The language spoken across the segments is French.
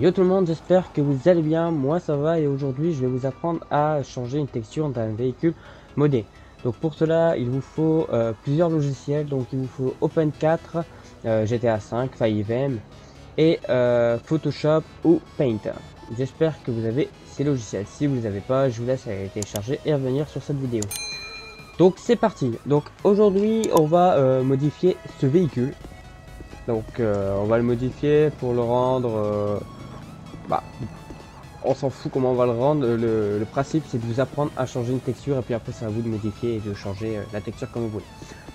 Yo tout le monde, j'espère que vous allez bien, moi ça va et aujourd'hui je vais vous apprendre à changer une texture d'un véhicule modé. Donc pour cela il vous faut plusieurs logiciels, donc il vous faut Open 4, GTA 5, 5M et Photoshop ou Paint. J'espère que vous avez ces logiciels, si vous ne les avez pas je vous laisse aller les télécharger et revenir sur cette vidéo. Donc c'est parti, donc aujourd'hui on va modifier ce véhicule. Donc on va le modifier pour le rendre... bah, on s'en fout comment on va le rendre. Le principe c'est de vous apprendre à changer une texture et puis après c'est à vous de modifier et de changer la texture comme vous voulez.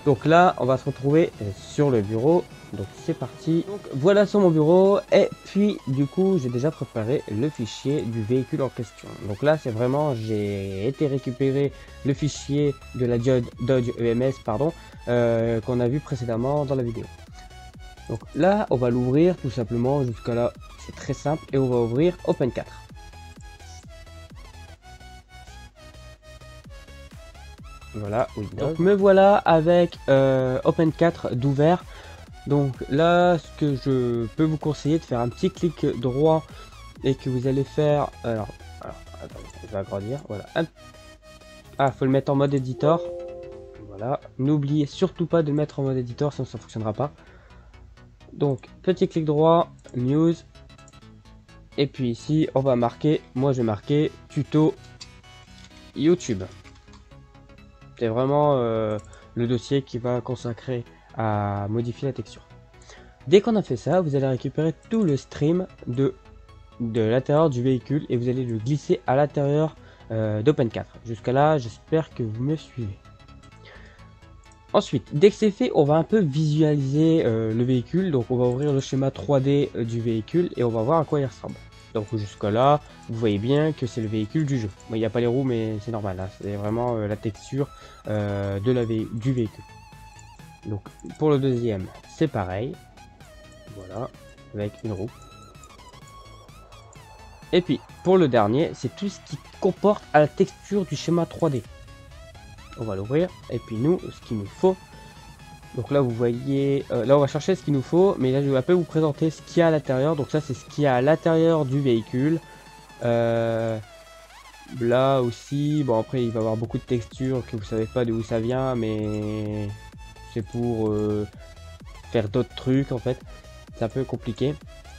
Donc là on va se retrouver sur le bureau. Donc c'est parti. Donc voilà sur mon bureau et puis du coup j'ai déjà préparé le fichier du véhicule en question. Donc là c'est vraiment j'ai été récupérer le fichier de la Dodge EMS pardon qu'on a vu précédemment dans la vidéo. Donc là on va l'ouvrir tout simplement, jusqu'à là c'est très simple et on va ouvrir Open 4. Voilà, oui. Donc me voilà avec Open 4 d'ouvert. Donc là ce que je peux vous conseiller de faire un petit clic droit et que vous allez faire alors attendez, je vais agrandir, voilà. Ah, faut le mettre en mode éditeur. Voilà, n'oubliez surtout pas de le mettre en mode éditeur sinon ça fonctionnera pas. Donc petit clic droit, news, et puis ici on va marquer, moi je vais marquer tuto YouTube. C'est vraiment le dossier qui va consacrer à modifier la texture. Dès qu'on a fait ça, vous allez récupérer tout le stream de l'intérieur du véhicule et vous allez le glisser à l'intérieur d'Open 4. Jusqu'à là, j'espère que vous me suivez. Ensuite, dès que c'est fait, on va un peu visualiser le véhicule. Donc on va ouvrir le schéma 3D du véhicule et on va voir à quoi il ressemble. Donc jusqu'à là, vous voyez bien que c'est le véhicule du jeu. Bon, il n'y a pas les roues, mais c'est normal. Hein. C'est vraiment la texture du véhicule. Donc pour le deuxième, c'est pareil. Voilà, avec une roue. Et puis pour le dernier, c'est tout ce qui comporte à la texture du schéma 3D. On va l'ouvrir. Et puis nous, ce qu'il nous faut. Donc là vous voyez, là on va chercher ce qu'il nous faut, mais là je vais un peu vous présenter ce qu'il y a à l'intérieur. Donc ça c'est ce qu'il y a à l'intérieur du véhicule. Là aussi, bon après il va y avoir beaucoup de textures que vous savez pas d'où ça vient, mais c'est pour faire d'autres trucs en fait. C'est un peu compliqué.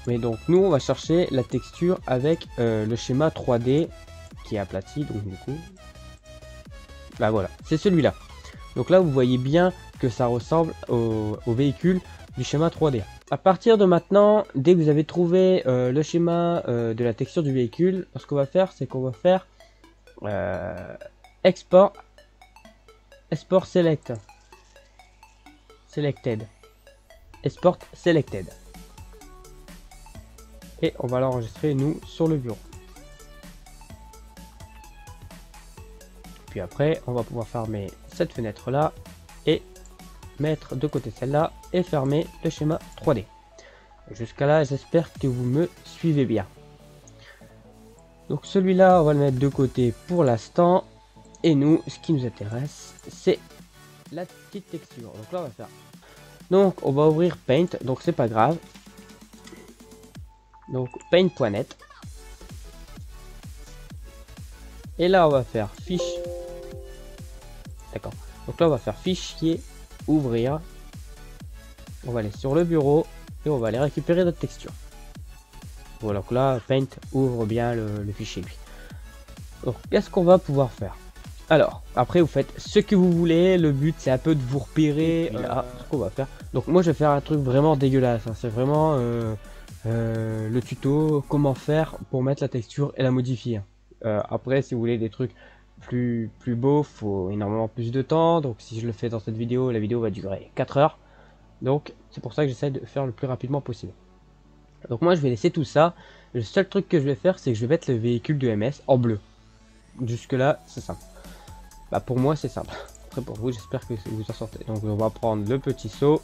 Mais donc nous on va chercher la texture avec le schéma 3D qui est aplati, donc du coup, bah voilà, c'est celui-là. Donc là vous voyez bien que ça ressemble au véhicule du schéma 3D. À partir de maintenant, dès que vous avez trouvé le schéma de la texture du véhicule, ce qu'on va faire, c'est qu'on va faire export selected, export selected, et on va l'enregistrer nous sur le bureau. Puis après, on va pouvoir fermer cette fenêtre là et mettre de côté celle-là et fermer le schéma 3D. Jusqu'à là, j'espère que vous me suivez bien. Donc celui-là, on va le mettre de côté pour l'instant. Et nous, ce qui nous intéresse, c'est la petite texture. Donc là, on va faire. Donc, on va ouvrir Paint. Donc, c'est pas grave. Donc, Paint.net. Et là, on va faire fiche. D'accord. Donc là, on va faire fichier, ouvrir. On va aller sur le bureau et on va aller récupérer notre texture. Voilà, donc là, Paint ouvre bien le fichier lui. Donc, qu'est-ce qu'on va pouvoir faire? Alors, après, vous faites ce que vous voulez. Le but, c'est un peu de vous repérer. Là, ce qu'on va faire. Donc, moi, je vais faire un truc vraiment dégueulasse. Hein. C'est vraiment le tuto comment faire pour mettre la texture et la modifier. Après, si vous voulez des trucs plus beaux, faut énormément plus de temps. Donc, si je le fais dans cette vidéo, la vidéo va durer 4 heures. Donc, c'est pour ça que j'essaie de faire le plus rapidement possible. Donc, moi, je vais laisser tout ça. Le seul truc que je vais faire, c'est que je vais mettre le véhicule de MS en bleu. Jusque là, c'est simple. Bah pour moi c'est simple. Après pour vous j'espère que vous en sortez. Donc on va prendre le petit seau.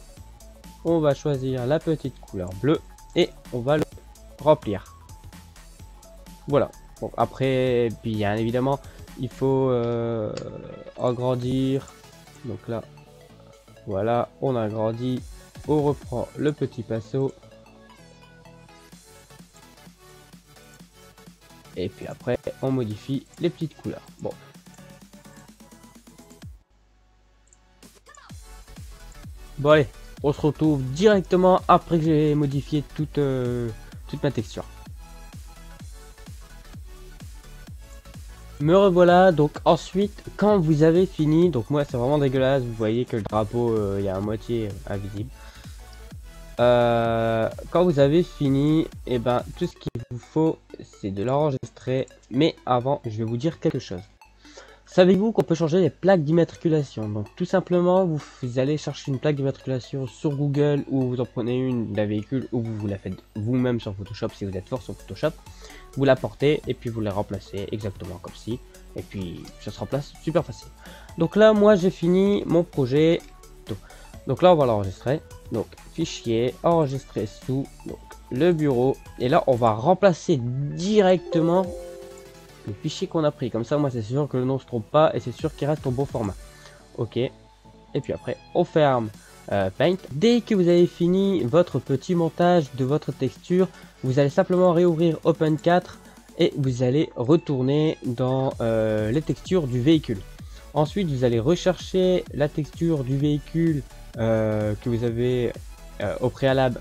On va choisir la petite couleur bleue. Et on va le remplir. Voilà. Bon après bien évidemment il faut agrandir. Donc là voilà on agrandit. On reprend le petit pinceau. et puis après on modifie les petites couleurs. Bon allez, on se retrouve directement après que j'ai modifié toute ma texture. Me revoilà. Donc ensuite, quand vous avez fini, donc moi c'est vraiment dégueulasse, vous voyez que le drapeau il y a à moitié invisible. Quand vous avez fini, et ben tout ce qu'il vous faut c'est de l'enregistrer. Mais avant, je vais vous dire quelque chose. Savez-vous qu'on peut changer les plaques d'immatriculation? Donc tout simplement, vous allez chercher une plaque d'immatriculation sur Google, ou vous en prenez une d'un véhicule, ou vous la faites vous-même sur Photoshop si vous êtes fort sur Photoshop. Vous la portez et puis vous la remplacez exactement comme ci. Et puis ça se remplace super facile. Donc là, moi j'ai fini mon projet. Donc là, on va l'enregistrer. Donc fichier, enregistrer sous donc, le bureau. Et là, on va remplacer directement le fichier qu'on a pris. Comme ça, moi, c'est sûr que le nom se trompe pas et c'est sûr qu'il reste au bon format. Ok. Et puis après, on ferme Paint. Dès que vous avez fini votre petit montage de votre texture, vous allez simplement réouvrir Open 4 et vous allez retourner dans les textures du véhicule. Ensuite, vous allez rechercher la texture du véhicule que vous avez au préalable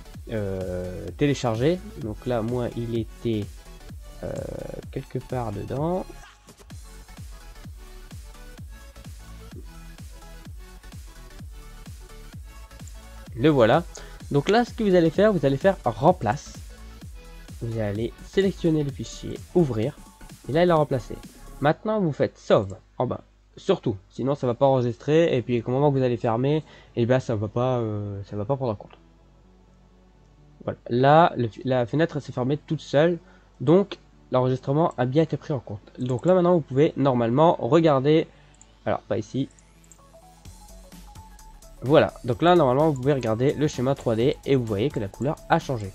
téléchargé. Donc là, moi, il était quelque part dedans. Le voilà. Donc là, ce que vous allez faire remplace. Vous allez sélectionner le fichier, ouvrir, et là il a remplacé. Maintenant vous faites sauve en bas, surtout, sinon ça va pas enregistrer, et puis au moment que vous allez fermer, et ben ça va pas prendre en compte. Voilà, là la fenêtre s'est fermée toute seule, donc l'enregistrement a bien été pris en compte. Donc là maintenant vous pouvez normalement regarder, alors pas ici. Voilà, donc là normalement vous pouvez regarder le schéma 3D et vous voyez que la couleur a changé.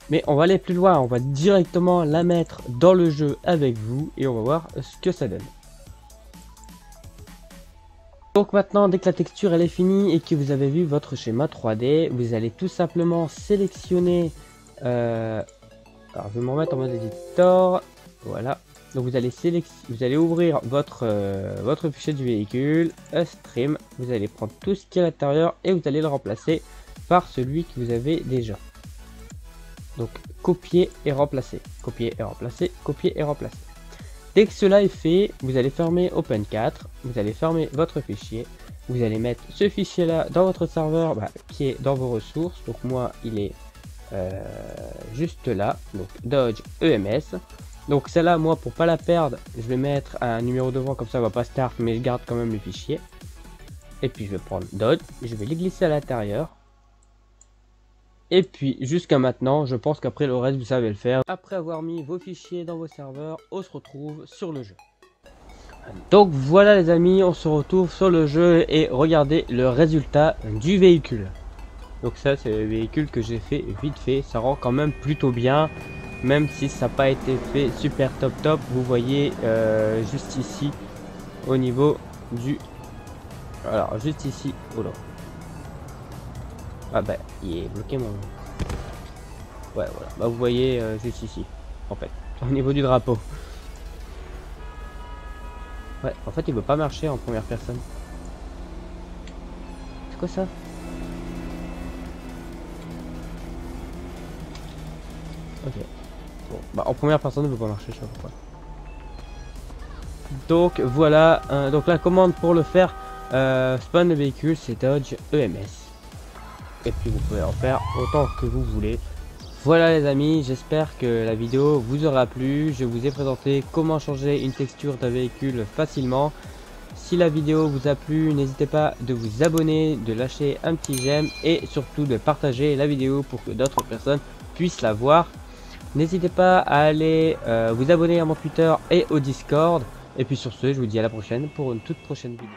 Mais on va aller plus loin, on va directement la mettre dans le jeu avec vous et on va voir ce que ça donne. Donc maintenant, dès que la texture elle est finie et que vous avez vu votre schéma 3D, vous allez tout simplement sélectionner... alors je vais me remettre en mode éditeur, voilà. Donc vous allez ouvrir votre fichier du véhicule, stream, vous allez prendre tout ce qui est à l'intérieur et vous allez le remplacer par celui que vous avez déjà. Donc copier et remplacer, copier et remplacer, copier et remplacer. Dès que cela est fait, vous allez fermer Open 4, vous allez fermer votre fichier, vous allez mettre ce fichier là dans votre serveur qui est dans vos ressources. Donc moi il est juste là, donc Dodge EMS. Donc celle-là, moi pour pas la perdre, je vais mettre un numéro devant, comme ça on va pas start, mais je garde quand même le fichier. Et puis je vais prendre Dodge, je vais les glisser à l'intérieur. Et puis jusqu'à maintenant, je pense qu'après le reste vous savez le faire. Après avoir mis vos fichiers dans vos serveurs, on se retrouve sur le jeu. Donc voilà les amis, on se retrouve sur le jeu et regardez le résultat du véhicule. Donc ça c'est le véhicule que j'ai fait vite fait, ça rend quand même plutôt bien. Même si ça n'a pas été fait super top, vous voyez juste ici au niveau du... Alors juste ici, oh là. Ah bah il est bloqué mon... Ouais voilà, bah vous voyez juste ici, en fait, au niveau du drapeau. Ouais, en fait il veut pas marcher en première personne. C'est quoi ça? Ok. Bon, bah en première personne il veut pas marcher, je sais pas pourquoi. Donc voilà, donc la commande pour le faire, spawn le véhicule, c'est Dodge EMS. Et puis vous pouvez en faire autant que vous voulez. Voilà les amis, j'espère que la vidéo vous aura plu. Je vous ai présenté comment changer une texture d'un véhicule facilement. Si la vidéo vous a plu, n'hésitez pas de vous abonner, de lâcher un petit j'aime et surtout de partager la vidéo pour que d'autres personnes puissent la voir. N'hésitez pas à aller vous abonner à mon Twitter et au Discord. Et puis sur ce, je vous dis à la prochaine pour une toute prochaine vidéo.